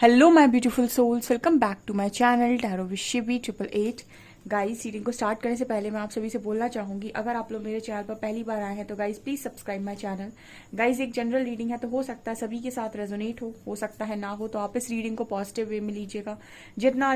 Hello my beautiful souls, welcome back to my channel tarot with Shivi 888। Guys, reading को start करने से पहले मैं आप सभी से बोलना चाहूंगी, अगर आप लोग मेरे चैनल पर पहली बार आए हैं तो guys please subscribe my channel. Guys, एक जनरल रीडिंग है तो हो सकता है सभी के साथ रेजोनेट हो सकता है ना हो, तो आप इस रीडिंग को पॉजिटिव वे में लीजिएगा। जितना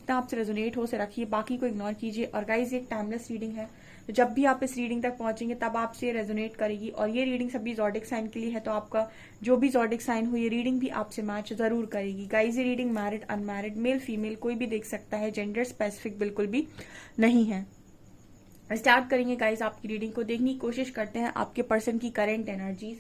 आपसे रेजोनेट हो उसे रखिए, बाकी को इग्नोर कीजिए। और गाइस, एक टाइमलेस रीडिंग है, तो जब भी आप इस रीडिंग तक पहुंचेंगे तब आपसे रेजोनेट करेगी। और ये रीडिंग सभी ज़ोडिक साइन के लिए है, तो आपका जो भी ज़ोडिक साइन हो ये रीडिंग भी आपसे मैच जरूर करेगी। गाइस, ये reading married unmarried male female कोई भी देख सकता है, जेंडर स्पेसिफिक बिल्कुल भी नहीं है। स्टार्ट करेंगे गाइस आपकी रीडिंग को। देखने की कोशिश करते हैं आपके पर्सन की करेंट एनर्जीज।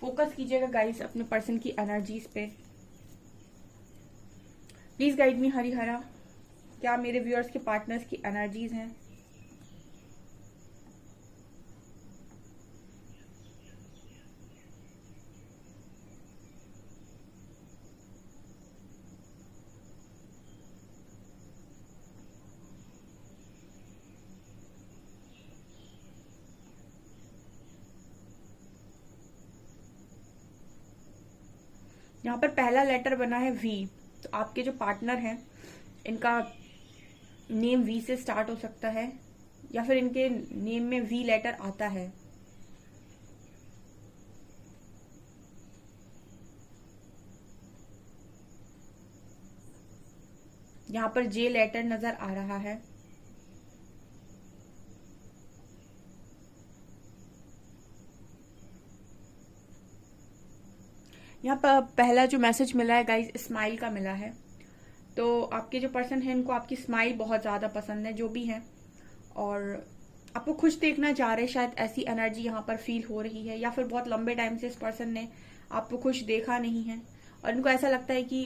फोकस कीजिएगा गाइस अपने पर्सन की एनर्जीज पे। प्लीज गाइड मी हरिहरा, क्या मेरे व्यूअर्स के पार्टनर्स की एनर्जीज हैं? यहाँ पर पहला लेटर बना है वी, तो आपके जो पार्टनर हैं इनका नेम वी से स्टार्ट हो सकता है, या फिर इनके नेम में वी लेटर आता है। यहाँ पर जे लेटर नजर आ रहा है। यहाँ पर पहला जो मैसेज मिला है गाइस, स्माइल का मिला है। तो आपके जो पर्सन है इनको आपकी स्माइल बहुत ज्यादा पसंद है, जो भी है, और आपको खुश देखना चाह रहे हैं। शायद ऐसी एनर्जी यहाँ पर फील हो रही है, या फिर बहुत लंबे टाइम से इस पर्सन ने आपको खुश देखा नहीं है और इनको ऐसा लगता है कि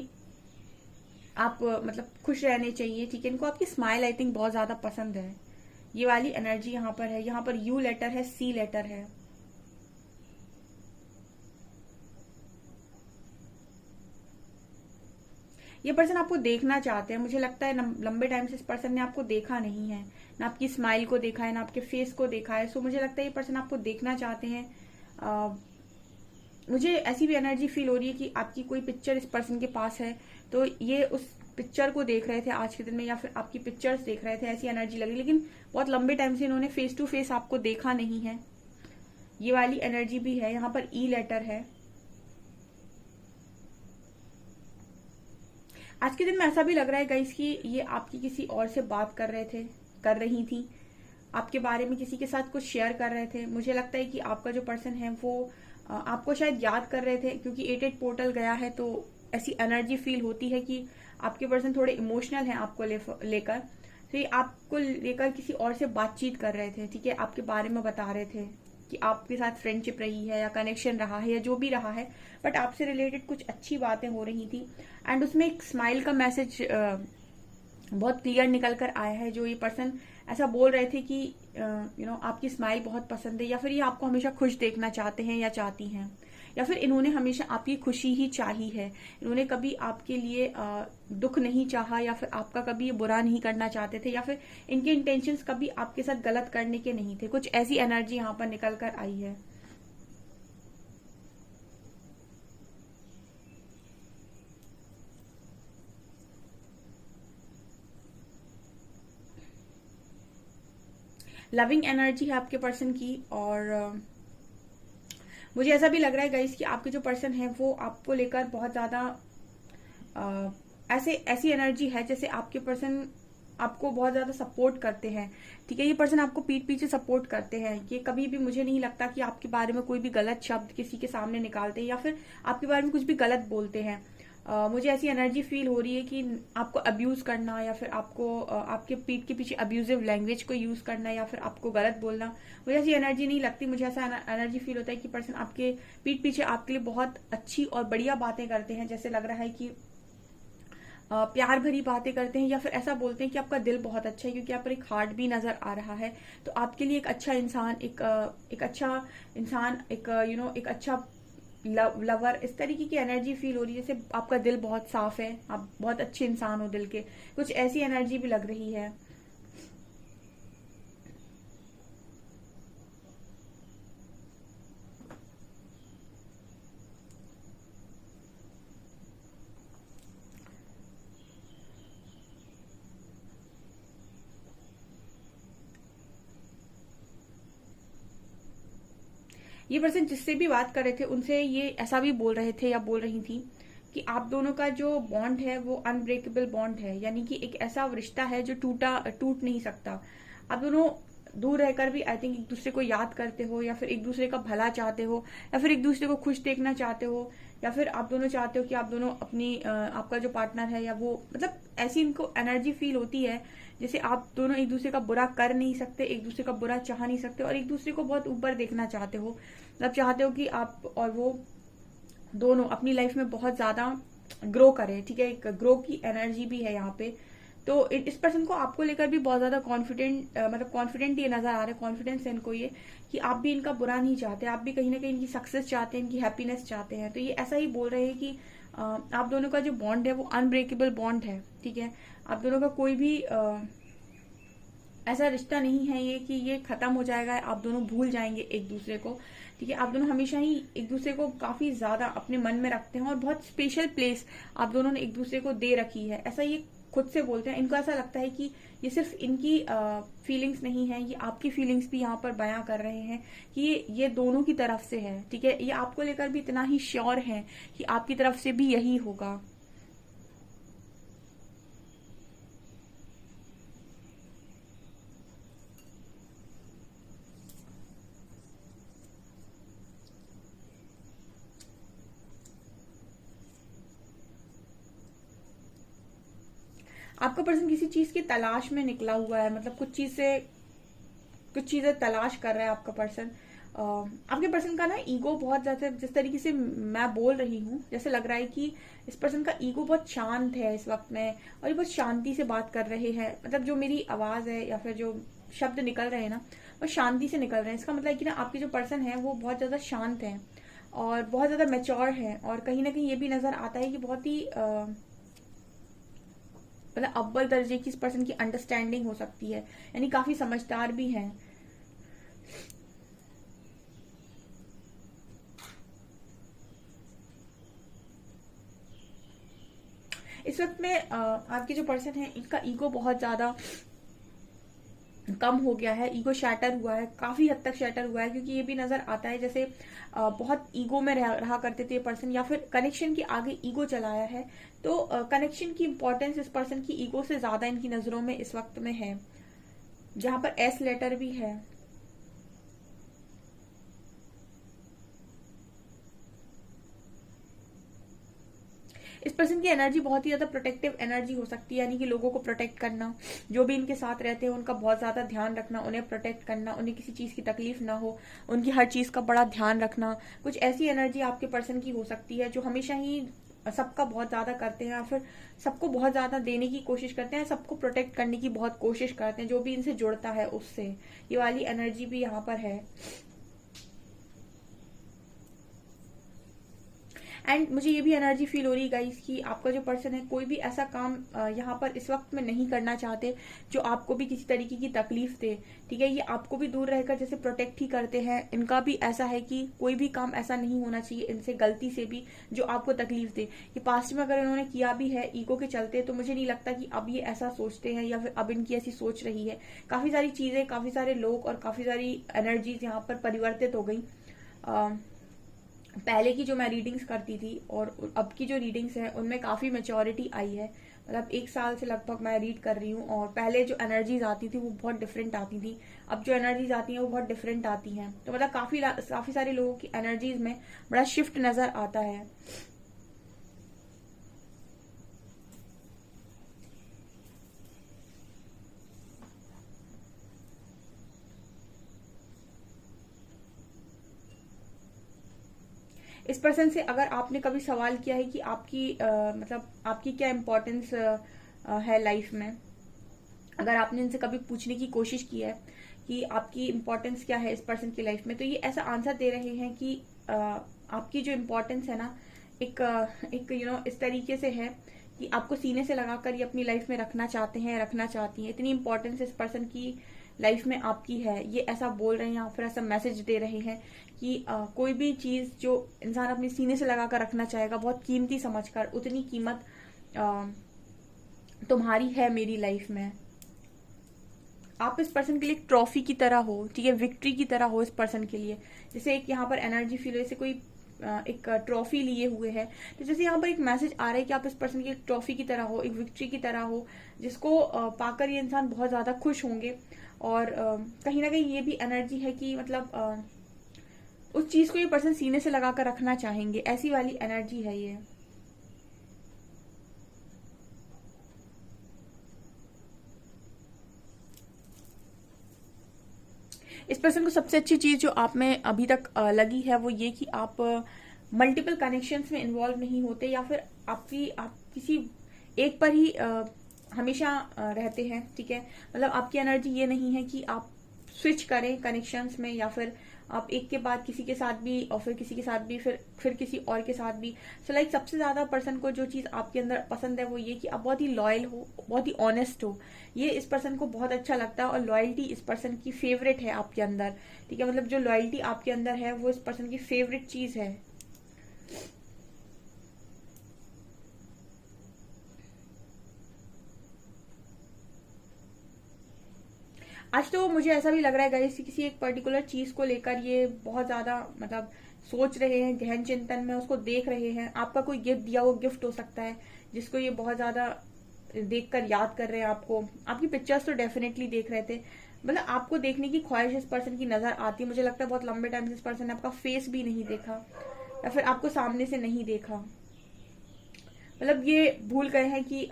आप मतलब खुश रहने चाहिए। ठीक है, इनको आपकी स्माइल आई थिंक बहुत ज्यादा पसंद है। ये वाली एनर्जी यहाँ पर है। यहाँ पर यू लेटर है, सी लेटर है। ये पर्सन आपको देखना चाहते हैं। मुझे लगता है लंबे टाइम से इस पर्सन ने आपको देखा नहीं है, ना आपकी स्माइल को देखा है, ना आपके फेस को देखा है। सो मुझे लगता है ये पर्सन आपको देखना चाहते हैं। मुझे ऐसी भी एनर्जी फील हो रही है कि आपकी कोई पिक्चर इस पर्सन के पास है, तो ये उस पिक्चर को देख रहे थे आज के दिन में, या फिर आपकी पिक्चर्स देख रहे थे, ऐसी एनर्जी लगी। लेकिन बहुत लंबे टाइम से इन्होंने फेस टू फेस आपको देखा नहीं है। ये वाली एनर्जी भी है। यहाँ पर ई लेटर है। आज के दिन में ऐसा भी लग रहा है गाइस कि ये आपकी किसी और से बात कर रही थी, आपके बारे में किसी के साथ कुछ शेयर कर रहे थे। मुझे लगता है कि आपका जो पर्सन है वो आपको शायद याद कर रहे थे, क्योंकि 8 पोर्टल गया है, तो ऐसी एनर्जी फील होती है कि आपके पर्सन थोड़े इमोशनल हैं आपको लेकर। तो ये आपको लेकर किसी और से बातचीत कर रहे थे। ठीक है, आपके बारे में बता रहे थे कि आपके साथ फ्रेंडशिप रही है या कनेक्शन रहा है या जो भी रहा है, बट आपसे रिलेटेड कुछ अच्छी बातें हो रही थी। एंड उसमें एक स्माइल का मैसेज बहुत क्लियर निकल कर आया है। जो ये पर्सन ऐसा बोल रहे थे कि आपकी स्माइल बहुत पसंद है, या फिर ये आपको हमेशा खुश देखना चाहते हैं या चाहती हैं, या फिर इन्होंने हमेशा आपकी खुशी ही चाही है। इन्होंने कभी आपके लिए दुख नहीं चाहा, या फिर आपका कभी ये बुरा नहीं करना चाहते थे, या फिर इनके इंटेंशंस कभी आपके साथ गलत करने के नहीं थे। कुछ ऐसी एनर्जी यहाँ पर निकल कर आई है। लविंग एनर्जी है आपके पर्सन की। और मुझे ऐसा भी लग रहा है गाइस कि आपके जो पर्सन है वो आपको लेकर बहुत ज्यादा ऐसी एनर्जी है जैसे आपके पर्सन आपको बहुत ज्यादा सपोर्ट करते हैं। ठीक है, ये पर्सन आपको पीठ पीछे सपोर्ट करते हैं। ये कभी भी, मुझे नहीं लगता कि आपके बारे में कोई भी गलत शब्द किसी के सामने निकालते हैं, या फिर आपके बारे में कुछ भी गलत बोलते हैं। मुझे ऐसी एनर्जी फील हो रही है कि आपको अब्यूज करना, या फिर आपको आपके पीठ के पीछे अब्यूजिव लैंग्वेज को यूज करना, या फिर आपको गलत बोलना, मुझे ऐसी एनर्जी नहीं लगती। मुझे ऐसा एनर्जी फील होता है कि पर्सन आपके पीठ पीछे आपके लिए बहुत अच्छी और बढ़िया बातें करते हैं। जैसे लग रहा है कि प्यार भरी बातें करते हैं, या फिर ऐसा बोलते हैं कि आपका दिल बहुत अच्छा है, क्योंकि यहाँ पर एक हार्ट भी नजर आ रहा है। तो आपके लिए एक अच्छा इंसान, एक अच्छा इंसान, एक एक अच्छा लवर, इस तरीके की एनर्जी फील हो रही है। जैसे आपका दिल बहुत साफ है, आप बहुत अच्छे इंसान हो दिल के, कुछ ऐसी एनर्जी भी लग रही है। ये पर्सन जिससे भी बात कर रहे थे उनसे ये ऐसा भी बोल रहे थे या बोल रही थी कि आप दोनों का जो बॉन्ड है वो अनब्रेकेबल बॉन्ड है, यानी कि एक ऐसा रिश्ता है जो टूट नहीं सकता। आप दोनों दूर रहकर भी आई थिंक एक दूसरे को याद करते हो, या फिर एक दूसरे का भला चाहते हो, या फिर एक दूसरे को खुश देखना चाहते हो, या फिर आप दोनों चाहते हो कि आप दोनों अपनी आपका जो पार्टनर है या वो, मतलब ऐसी इनको एनर्जी फील होती है जैसे आप दोनों एक दूसरे का बुरा कर नहीं सकते, एक दूसरे का बुरा चाह नहीं सकते, और एक दूसरे को बहुत ऊपर देखना चाहते हो। मतलब चाहते हो कि आप और वो दोनों अपनी लाइफ में बहुत ज्यादा ग्रो करें। ठीक है, एक ग्रो की एनर्जी भी है यहाँ पे। तो इस पर्सन को आपको लेकर भी बहुत ज्यादा कॉन्फिडेंट, मतलब कॉन्फिडेंट ये नजर आ रहा है, कॉन्फिडेंस है इनको ये कि आप भी इनका बुरा नहीं चाहते, आप भी कहीं ना कहीं इनकी सक्सेस चाहते हैं, इनकी हैप्पीनेस चाहते हैं। तो ये ऐसा ही बोल रहे हैं कि आप दोनों का जो बॉन्ड है वो अनब्रेकेबल बॉन्ड है। ठीक है, आप दोनों का कोई भी ऐसा रिश्ता नहीं है ये कि ये खत्म हो जाएगा, आप दोनों भूल जाएंगे एक दूसरे को। ठीक है, आप दोनों हमेशा ही एक दूसरे को काफी ज्यादा अपने मन में रखते हैं, और बहुत स्पेशल प्लेस आप दोनों ने एक दूसरे को दे रखी है, ऐसा ये खुद से बोलते हैं। इनको ऐसा लगता है कि ये सिर्फ इनकी फीलिंग्स नहीं है, ये आपकी फीलिंग्स भी यहाँ पर बयां कर रहे हैं कि ये दोनों की तरफ से है। ठीक है, ये आपको लेकर भी इतना ही श्योर है कि आपकी तरफ से भी यही होगा। आपका पर्सन किसी चीज की तलाश में निकला हुआ है, मतलब कुछ चीजें तलाश कर रहा है आपका पर्सन। आपके पर्सन का ना ईगो बहुत ज्यादा, जिस तरीके से मैं बोल रही हूँ, जैसे लग रहा है कि इस पर्सन का ईगो बहुत शांत है इस वक्त में, और ये बहुत शांति से बात कर रहे हैं। मतलब जो मेरी आवाज है या फिर जो शब्द निकल रहे हैं ना, वो शांति से निकल रहे हैं। इसका मतलब है कि ना आपके जो पर्सन है वो बहुत ज्यादा शांत है और बहुत ज्यादा मेच्योर है, और कहीं ना कहीं ये भी नजर आता है कि बहुत ही मतलब अव्वल दर्जे की इस पर्सन की अंडरस्टैंडिंग हो सकती है, यानी काफी समझदार भी है। इस वक्त में आपके जो पर्सन है इनका ईगो बहुत ज्यादा कम हो गया है, ईगो शैटर हुआ है, काफी हद तक शैटर हुआ है, क्योंकि ये भी नजर आता है जैसे बहुत ईगो में रहा करते थे ये पर्सन, या फिर कनेक्शन के आगे ईगो चलाया है। तो कनेक्शन की इंपॉर्टेंस इस पर्सन की ईगो से ज्यादा इनकी नजरों में इस वक्त में है, जहां पर एस लेटर भी है। इस पर्सन की एनर्जी बहुत ही ज्यादा प्रोटेक्टिव एनर्जी हो सकती है, यानी कि लोगों को प्रोटेक्ट करना, जो भी इनके साथ रहते हैं उनका बहुत ज्यादा ध्यान रखना, उन्हें प्रोटेक्ट करना, उन्हें किसी चीज की तकलीफ ना हो, उनकी हर चीज का बड़ा ध्यान रखना। कुछ ऐसी एनर्जी आपके पर्सन की हो सकती है जो हमेशा ही सबका बहुत ज्यादा करते हैं, या फिर सबको बहुत ज्यादा देने की कोशिश करते हैं, सबको प्रोटेक्ट करने की बहुत कोशिश करते हैं, जो भी इनसे जुड़ता है उससे। ये वाली एनर्जी भी यहाँ पर है। एंड मुझे ये भी एनर्जी फील हो रही है गाइस कि आपका जो पर्सन है कोई भी ऐसा काम यहाँ पर इस वक्त में नहीं करना चाहते जो आपको भी किसी तरीके की तकलीफ दे। ठीक है, ये आपको भी दूर रहकर जैसे प्रोटेक्ट ही करते हैं, इनका भी ऐसा है कि कोई भी काम ऐसा नहीं होना चाहिए इनसे गलती से भी जो आपको तकलीफ दे। ये पास्ट में अगर इन्होंने किया भी है ईगो के चलते, तो मुझे नहीं लगता कि अब ये ऐसा सोचते हैं या फिर अब इनकी ऐसी सोच रही है। काफी सारी चीजें, काफी सारे लोग और काफी सारी एनर्जीज यहाँ पर परिवर्तित हो गई। पहले की जो मैं रीडिंग्स करती थी और अब की जो रीडिंग्स है उनमें काफी मेच्योरिटी आई है। मतलब 1 साल से लगभग मैं रीड कर रही हूँ, और पहले जो एनर्जीज आती थी वो बहुत डिफरेंट आती थी, अब जो एनर्जीज आती हैं वो बहुत डिफरेंट आती हैं। तो मतलब काफी सारे लोगों की एनर्जीज में बड़ा शिफ्ट नजर आता है। इस पर्सन से अगर आपने कभी सवाल किया है कि आपकी मतलब आपकी क्या इम्पोर्टेंस है लाइफ में, अगर आपने इनसे कभी पूछने की कोशिश की है कि आपकी इम्पोर्टेंस क्या है इस पर्सन की लाइफ में, तो ये ऐसा आंसर दे रहे हैं कि आपकी जो इम्पोर्टेंस है ना, एक एक इस तरीके से है कि आपको सीने से लगाकर ये अपनी लाइफ में रखना चाहते हैं, रखना चाहती हैं। इतनी इंपॉर्टेंस इस पर्सन की लाइफ में आपकी है, ये ऐसा बोल रहे हैं या फिर ऐसा मैसेज दे रहे हैं कि कोई भी चीज जो इंसान अपने सीने से लगाकर रखना चाहेगा, बहुत कीमती समझकर, उतनी कीमत तुम्हारी है मेरी लाइफ में। आप इस पर्सन के लिए एक ट्रॉफी की तरह हो, ठीक है, विक्ट्री की तरह हो इस पर्सन के लिए। जैसे एक यहाँ पर एनर्जी फील हो, जैसे कोई एक ट्रॉफी लिए हुए है, तो जैसे यहाँ पर एक मैसेज आ रहा है कि आप इस पर्सन की एक ट्रॉफी की तरह हो, एक विक्ट्री की तरह हो, जिसको पाकर ये इंसान बहुत ज्यादा खुश होंगे। और कहीं ना कहीं ये भी एनर्जी है कि मतलब उस चीज को ये पर्सन सीने से लगाकर रखना चाहेंगे, ऐसी वाली एनर्जी है ये। इस पर्सन को सबसे अच्छी चीज जो आप में अभी तक लगी है वो ये कि आप मल्टीपल कनेक्शंस में इन्वॉल्व नहीं होते, या फिर आप किसी एक पर ही हमेशा रहते हैं, ठीक है। मतलब आपकी एनर्जी ये नहीं है कि आप स्विच करें कनेक्शंस में, या फिर आप एक के बाद किसी के साथ भी और फिर किसी के साथ भी फिर किसी और के साथ भी। सो लाइक सबसे ज्यादा पर्सन को जो चीज आपके अंदर पसंद है वो ये कि आप बहुत ही लॉयल हो, बहुत ही ऑनेस्ट हो। ये इस पर्सन को बहुत अच्छा लगता है, और लॉयल्टी इस पर्सन की फेवरेट है आपके अंदर, ठीक है। मतलब जो लॉयल्टी आपके अंदर है वो इस पर्सन की फेवरेट चीज है। आज तो मुझे ऐसा भी लग रहा है गाइस, किसी एक पर्टिकुलर चीज को लेकर ये बहुत ज्यादा मतलब सोच रहे हैं, गहन चिंतन में उसको देख रहे हैं। आपका कोई गिफ्ट दिया हुआ गिफ्ट हो सकता है जिसको ये बहुत ज्यादा देखकर याद कर रहे हैं आपको। आपकी पिक्चर्स तो डेफिनेटली देख रहे थे, मतलब आपको देखने की ख्वाहिश इस पर्सन की नजर आती है। मुझे लगता है बहुत लंबे टाइम से इस पर्सन ने आपका फेस भी नहीं देखा, या फिर आपको सामने से नहीं देखा। मतलब ये भूल गए हैं कि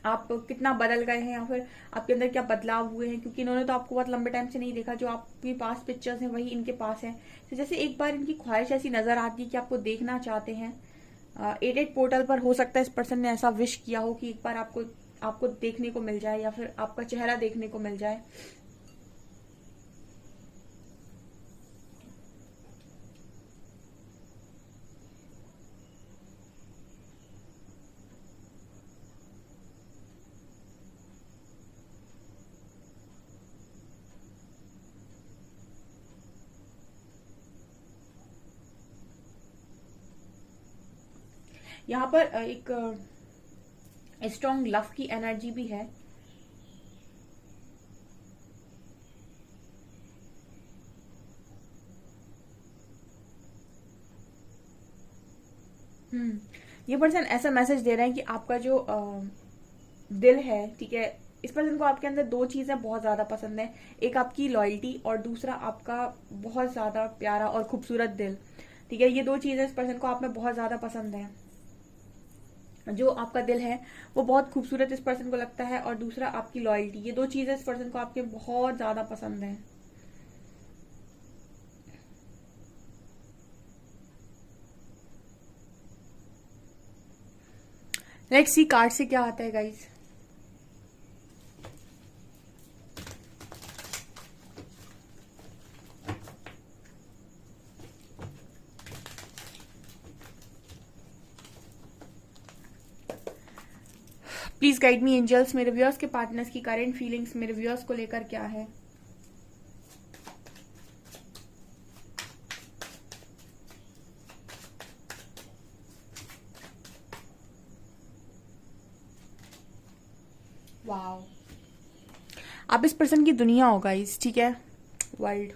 आप कितना बदल गए हैं, या फिर आपके अंदर क्या बदलाव हुए हैं, क्योंकि इन्होंने तो आपको बहुत लंबे टाइम से नहीं देखा। जो आपके पास पिक्चर्स हैं वही इनके पास हैं। तो जैसे एक बार इनकी ख्वाहिश ऐसी नजर आती है कि आपको देखना चाहते हैं। 88 पोर्टल पर हो सकता है इस पर्सन ने ऐसा विश किया हो कि एक बार आपको देखने को मिल जाए, या फिर आपका चेहरा देखने को मिल जाए। यहाँ पर एक स्ट्रॉन्ग लव की एनर्जी भी है। ये पर्सन ऐसा मैसेज दे रहे हैं कि आपका जो दिल है, ठीक है, इस पर्सन को आपके अंदर दो चीजें बहुत ज्यादा पसंद है। एक आपकी लॉयल्टी, और दूसरा आपका बहुत ज्यादा प्यारा और खूबसूरत दिल, ठीक है। ये दो चीजें इस पर्सन को आप में बहुत ज्यादा पसंद है। जो आपका दिल है वो बहुत खूबसूरत इस पर्सन को लगता है, और दूसरा आपकी लॉयल्टी। ये दो चीजें इस पर्सन को आपके बहुत ज्यादा पसंद है। लेट्स सी कार्ड से क्या आता है guys. Please guide me angels, मेरे व्यूअर्स के पार्टनर्स की करेंट फीलिंग्स मेरे व्यूअर्स को लेकर क्या है। वाओ, आप इस पर्सन की दुनिया हो गाइस, ठीक है, world.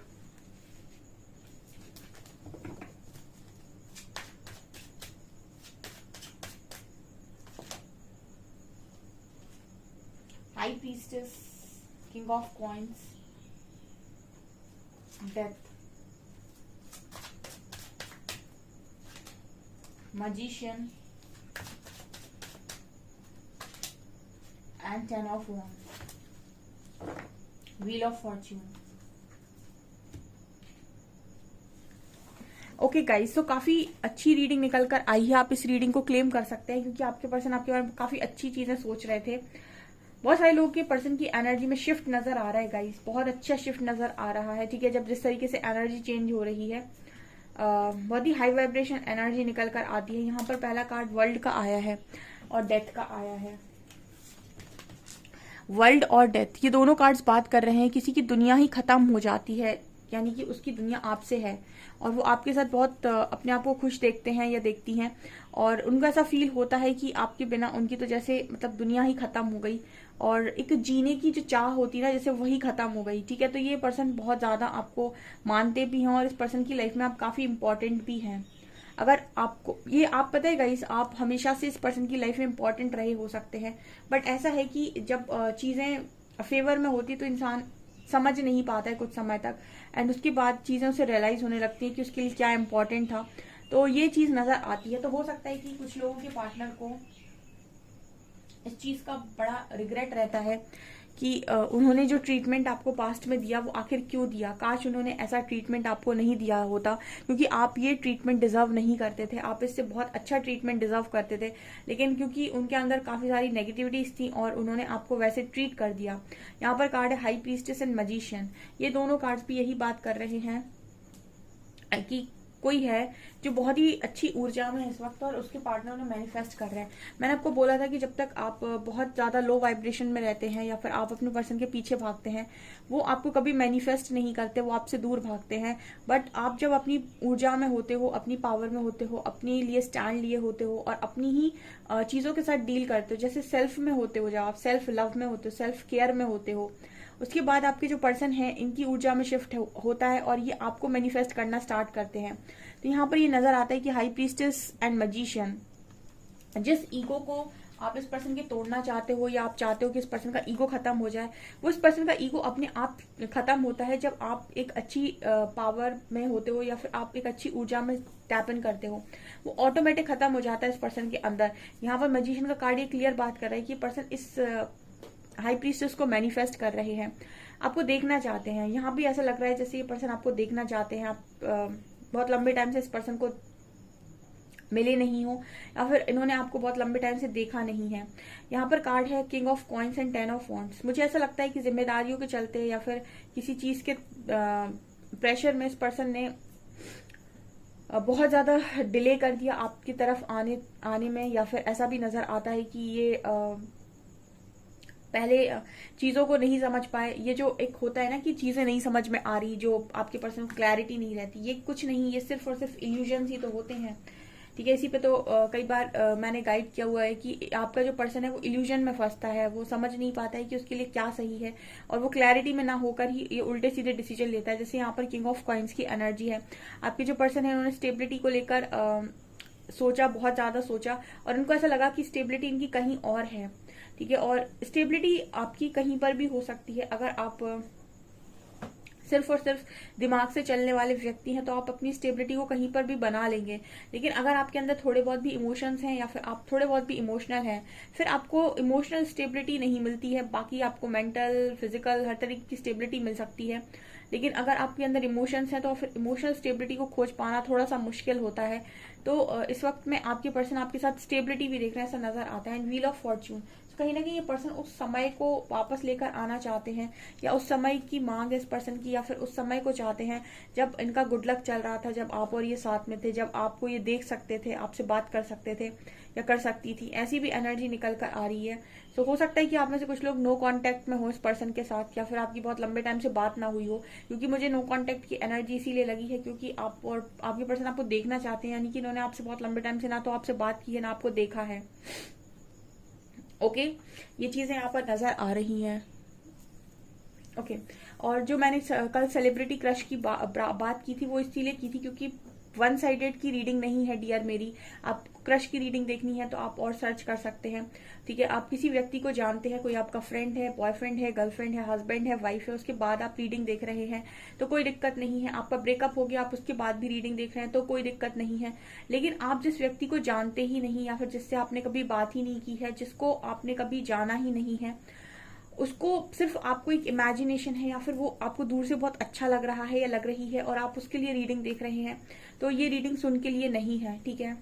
High priestess, king of coins, death, magician and 10 of wands, wheel of fortune। Okay guys, तो काफी अच्छी रीडिंग निकल कर आई है। आप इस रीडिंग को क्लेम कर सकते हैं, क्योंकि आपके पर्सन आपके बारे में काफी अच्छी चीजें सोच रहे थे। बहुत सारे लोगों के पर्सन की एनर्जी में शिफ्ट नजर आ रहा है गाइस, बहुत अच्छा शिफ्ट नजर आ रहा है, ठीक है। जब जिस तरीके से एनर्जी चेंज हो रही है, बहुत ही हाई वाइब्रेशन एनर्जी निकल कर आती है। यहाँ पर पहला कार्ड वर्ल्ड का आया है और डेथ का आया है। वर्ल्ड और डेथ, ये दोनों कार्ड्स बात कर रहे हैं किसी की दुनिया ही खत्म हो जाती है, यानी कि उसकी दुनिया आपसे है और वो आपके साथ बहुत अपने आप को खुश देखते हैं या देखती हैं, और उनको ऐसा फील होता है कि आपके बिना उनकी तो जैसे मतलब दुनिया ही खत्म हो गई और एक जीने की जो चाह होती है ना, जैसे वही खत्म हो गई। ठीक है, तो ये पर्सन बहुत ज्यादा आपको मानते भी हैं और इस पर्सन की लाइफ में आप काफी इंपॉर्टेंट भी हैं। अगर आपको ये आप पता है गाइस, आप हमेशा से इस पर्सन की लाइफ में इंपॉर्टेंट रहे हो सकते हैं, बट ऐसा है कि जब चीजें फेवर में होती तो इंसान समझ नहीं पाता है कुछ समय तक, एंड उसके बाद चीजें उसे रियलाइज होने लगती है कि उसके लिए क्या इंपॉर्टेंट था। तो ये चीज नजर आती है। तो हो सकता है कि कुछ लोगों के पार्टनर को इस चीज का बड़ा रिग्रेट रहता है कि उन्होंने जो ट्रीटमेंट आपको पास्ट में दिया वो आखिर क्यों दिया, काश उन्होंने ऐसा ट्रीटमेंट आपको नहीं दिया होता, क्योंकि आप ये ट्रीटमेंट डिजर्व नहीं करते थे, आप इससे बहुत अच्छा ट्रीटमेंट डिजर्व करते थे, लेकिन क्योंकि उनके अंदर काफी सारी नेगेटिविटीज थी और उन्होंने आपको वैसे ट्रीट कर दिया। यहाँ पर कार्ड है हाई प्रीस्टेस एंड मैजिशियन। ये दोनों कार्ड्स भी यही बात कर रहे हैं कि कोई है जो बहुत ही अच्छी ऊर्जा में है इस वक्त और उसके पार्टनर ने मैनिफेस्ट कर रहे हैं। मैंने आपको बोला था कि जब तक आप बहुत ज्यादा लो वाइब्रेशन में रहते हैं या फिर आप अपने पर्सन के पीछे भागते हैं, वो आपको कभी मैनिफेस्ट नहीं करते, वो आपसे दूर भागते हैं। बट आप जब अपनी ऊर्जा में होते हो, अपनी पावर में होते हो, अपने लिए स्टैंड लिए होते हो और अपनी ही चीजों के साथ डील करते हो, जैसे सेल्फ में होते हो, जब आप सेल्फ लव में होते हो, सेल्फ केयर में होते हो, उसके बाद आपके जो पर्सन है इनकी ऊर्जा में शिफ्ट होता है और ये आपको मैनिफेस्ट करना स्टार्ट करते हैं। तो यहाँ पर ये नजर आता है कि हाई प्रीस्टेस एंड मैजिशियन, जिस ईगो को आप इस पर्सन के तोड़ना चाहते हो या आप चाहते हो कि इस पर्सन का ईगो खत्म हो जाए, वो इस पर्सन का ईगो अपने आप खत्म होता है जब आप एक अच्छी पावर में होते हो या फिर आप एक अच्छी ऊर्जा में टैप इन करते हो, वो ऑटोमेटिक खत्म हो जाता है इस पर्सन के अंदर। यहाँ पर मैजिशियन का कार्ड ये क्लियर बात कर रहा है कि पर्सन इस हाई प्रीस्टेस को मैनिफेस्ट कर रहे हैं, आपको देखना चाहते हैं। यहाँ भी ऐसा लग रहा है जैसे ये पर्सन आपको देखना चाहते हैं, आप बहुत लंबे टाइम से इस पर्सन को मिले नहीं हो या फिर इन्होंने आपको बहुत लंबे टाइम से देखा नहीं है। यहाँ पर कार्ड है king of coins and 10 of wands. मुझे ऐसा लगता है कि जिम्मेदारियों के चलते या फिर किसी चीज के प्रेशर में इस पर्सन ने बहुत ज्यादा डिले कर दिया आपकी तरफ आने में, या फिर ऐसा भी नजर आता है कि ये पहले चीजों को नहीं समझ पाए। ये जो एक होता है ना कि चीजें नहीं समझ में आ रही, जो आपके पर्सन को क्लैरिटी नहीं रहती, ये कुछ नहीं, ये सिर्फ और सिर्फ इल्यूजन्स ही तो होते हैं। ठीक है, इसी पे तो कई बार मैंने गाइड किया हुआ है कि आपका जो पर्सन है वो इल्यूजन में फंसता है, वो समझ नहीं पाता है कि उसके लिए क्या सही है और वो क्लैरिटी में ना होकर ही ये उल्टे सीधे डिसीजन लेता है। जैसे यहाँ पर किंग ऑफ कॉइंस की एनर्जी है, आपके जो पर्सन है उन्होंने स्टेबिलिटी को लेकर सोचा, बहुत ज्यादा सोचा और उनको ऐसा लगा कि स्टेबिलिटी इनकी कहीं और है। ठीक है, और स्टेबिलिटी आपकी कहीं पर भी हो सकती है। अगर आप सिर्फ और सिर्फ दिमाग से चलने वाले व्यक्ति हैं तो आप अपनी स्टेबिलिटी को कहीं पर भी बना लेंगे, लेकिन अगर आपके अंदर थोड़े बहुत भी इमोशंस हैं या फिर आप थोड़े बहुत भी इमोशनल हैं, फिर आपको इमोशनल स्टेबिलिटी नहीं मिलती है, बाकी आपको मेंटल, फिजिकल हर तरीके की स्टेबिलिटी मिल सकती है। लेकिन अगर आपके अंदर इमोशंस हैं तो फिर इमोशनल स्टेबिलिटी को खोज पाना थोड़ा सा मुश्किल होता है। तो इस वक्त में आपके पर्सन आपके साथ स्टेबिलिटी भी देख रहे हैं, ऐसा नजर आता है। व्हील ऑफ फॉर्च्यून, कहीं ना कहीं ये पर्सन उस समय को वापस लेकर आना चाहते हैं या उस समय की मांग है इस पर्सन की, या फिर उस समय को चाहते हैं जब इनका गुड लक चल रहा था, जब आप और ये साथ में थे, जब आपको ये देख सकते थे, आपसे बात कर सकते थे या कर सकती थी। ऐसी भी एनर्जी निकल कर आ रही है। तो हो सकता है कि आप में से कुछ लोग नो कांटेक्ट में हो इस पर्सन के साथ, या फिर आपकी बहुत लंबे टाइम से बात ना हुई हो, क्योंकि मुझे नो कांटेक्ट की एनर्जी इसीलिए लगी है क्योंकि आप और आपके पर्सन आपको देखना चाहते हैं, यानी कि इन्होंने आपसे बहुत लंबे टाइम से ना तो आपसे बात की है ना आपको देखा है। ओके, ये चीजें यहाँ पर नजर आ रही हैं। ओके, और जो मैंने कल सेलिब्रिटी क्रश की बात की थी वो इसीलिए की थी क्योंकि वन साइडेड की रीडिंग नहीं है डियर मेरी। आप क्रश की रीडिंग देखनी है तो आप और सर्च कर सकते हैं। ठीक है, आप किसी व्यक्ति को जानते हैं, कोई आपका फ्रेंड है, बॉयफ्रेंड है, गर्लफ्रेंड है, हस्बैंड है, वाइफ है, उसके बाद आप रीडिंग देख रहे हैं तो कोई दिक्कत नहीं है। आपका ब्रेकअप हो गया, आप उसके बाद भी रीडिंग देख रहे हैं तो कोई दिक्कत नहीं है। लेकिन आप जिस व्यक्ति को जानते ही नहीं या फिर जिससे आपने कभी बात ही नहीं की है, जिसको आपने कभी जाना ही नहीं है, उसको सिर्फ आपको एक इमेजिनेशन है या फिर वो आपको दूर से बहुत अच्छा लग रहा है या लग रही है और आप उसके लिए रीडिंग देख रहे हैं, तो ये रीडिंग सुन के लिए नहीं है। ठीक है,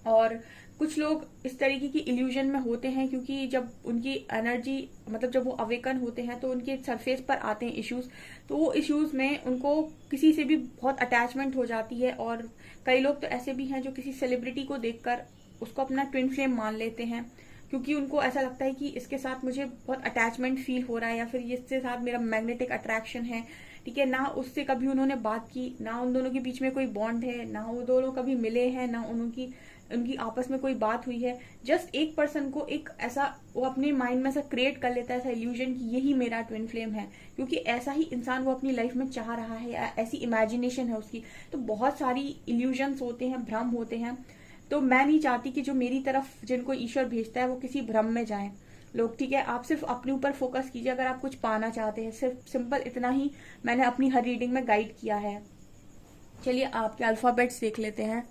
और कुछ लोग इस तरीके की इल्यूजन में होते हैं, क्योंकि जब उनकी एनर्जी मतलब जब वो अवेकन होते हैं तो उनके सरफेस पर आते हैं इश्यूज, तो वो इश्यूज में उनको किसी से भी बहुत अटैचमेंट हो जाती है। और कई लोग तो ऐसे भी हैं जो किसी सेलिब्रिटी को देखकर उसको अपना ट्विन फ्लेम मान लेते हैं, क्योंकि उनको ऐसा लगता है कि इसके साथ मुझे बहुत अटैचमेंट फील हो रहा है, या फिर इसके साथ मेरा मैग्नेटिक अट्रैक्शन है। ठीक है, ना उससे कभी उन्होंने बात की, ना उन दोनों के बीच में कोई बॉन्ड है, ना वो दोनों कभी मिले हैं, ना उनकी आपस में कोई बात हुई है। जस्ट एक पर्सन को एक ऐसा वो अपने माइंड में ऐसा क्रिएट कर लेता है, ऐसा इल्यूजन कि यही मेरा ट्विन फ्लेम है, क्योंकि ऐसा ही इंसान वो अपनी लाइफ में चाह रहा है, ऐसी इमेजिनेशन है उसकी। तो बहुत सारी इल्यूजन्स होते हैं, भ्रम होते हैं। तो मैं नहीं चाहती कि जो मेरी तरफ जिनको ईश्वर भेजता है वो किसी भ्रम में जाएं लोग। ठीक है, आप सिर्फ अपने ऊपर फोकस कीजिए अगर आप कुछ पाना चाहते हैं, सिर्फ सिंपल इतना ही मैंने अपनी हर रीडिंग में गाइड किया है। चलिए आपके अल्फाबेट्स देख लेते हैं।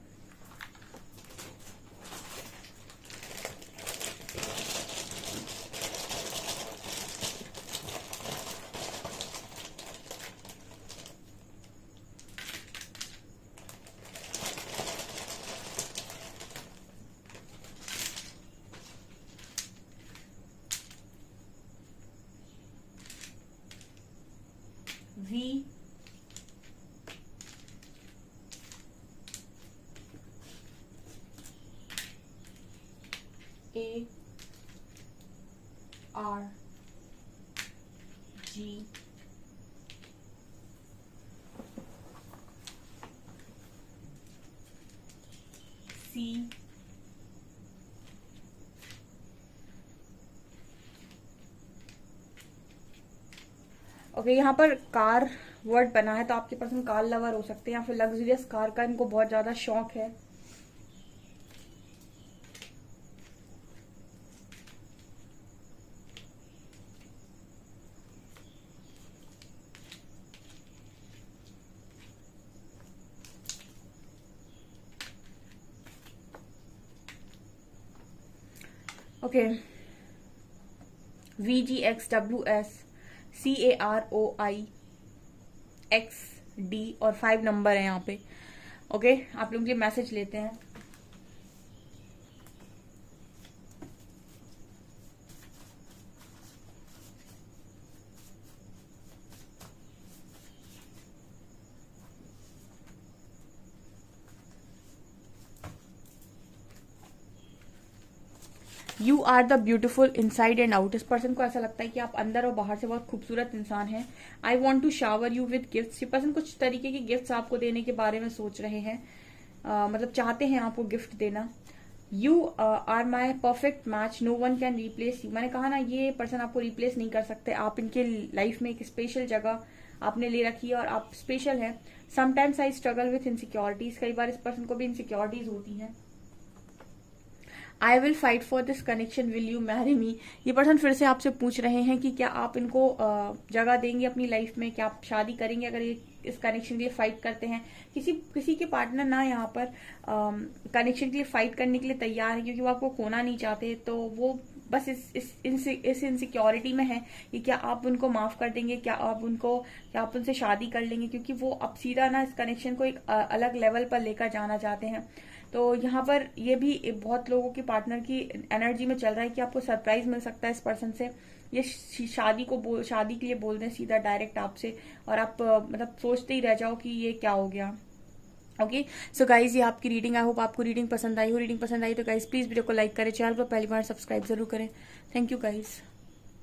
V, A, R, G, C, okay. यहाँ पर कार वर्ड बना है, तो आपके पर्सन कार लवर हो सकते हैं, या फिर लग्जरियस कार का इनको बहुत ज्यादा शौक है। ओके, VGXWS CAROIXD और 5 नंबर है यहाँ पे। ओके, आप लोग ये मैसेज लेते हैं। You are the beautiful inside and out. इस पर्सन को ऐसा लगता है कि आप अंदर और बाहर से बहुत खूबसूरत इंसान हैं। I want to shower you with gift. ये पर्सन कुछ तरीके के गिफ्ट आपको देने के बारे में सोच रहे हैं, मतलब चाहते हैं आपको गिफ्ट देना। You are my perfect match, no one can replace you. मैंने कहा ना, ये पर्सन आपको रिप्लेस नहीं कर सकते। आप इनके लाइफ में एक स्पेशल जगह आपने ले रखी है और आप स्पेशल है। Sometimes I struggle with insecurities. कई बार इस पर्सन को भी इनसिक्योरिटीज होती हैं। I will fight for this connection, will you marry me. ये पर्सन फिर से आपसे पूछ रहे हैं कि क्या आप इनको जगह देंगे अपनी लाइफ में, क्या आप शादी करेंगे अगर ये इस कनेक्शन के लिए फाइट करते हैं। किसी के पार्टनर ना यहाँ पर कनेक्शन के लिए फाइट करने के लिए तैयार है, क्योंकि वो आपको खोना नहीं चाहते। तो वो बस इस इनसिक्योरिटी में है कि क्या आप उनको माफ कर देंगे, क्या आप उनसे शादी कर लेंगे, क्योंकि वो अब सीधा ना इस कनेक्शन को एक अलग लेवल पर लेकर जाना चाहते हैं। तो यहाँ पर ये भी बहुत लोगों के पार्टनर की एनर्जी में चल रहा है कि आपको सरप्राइज मिल सकता है इस पर्सन से। ये शादी के लिए बोल रहे हैं सीधा डायरेक्ट आपसे, और आप मतलब सोचते ही रह जाओ कि ये क्या हो गया। ओके, सो गाइज ये आपकी रीडिंग। आई होप आपको रीडिंग पसंद आई हो। रीडिंग पसंद आई तो गाइज प्लीज वीडियो को लाइक करें, चैनल पर पहली बार सब्सक्राइब जरूर करें। Thank you guys.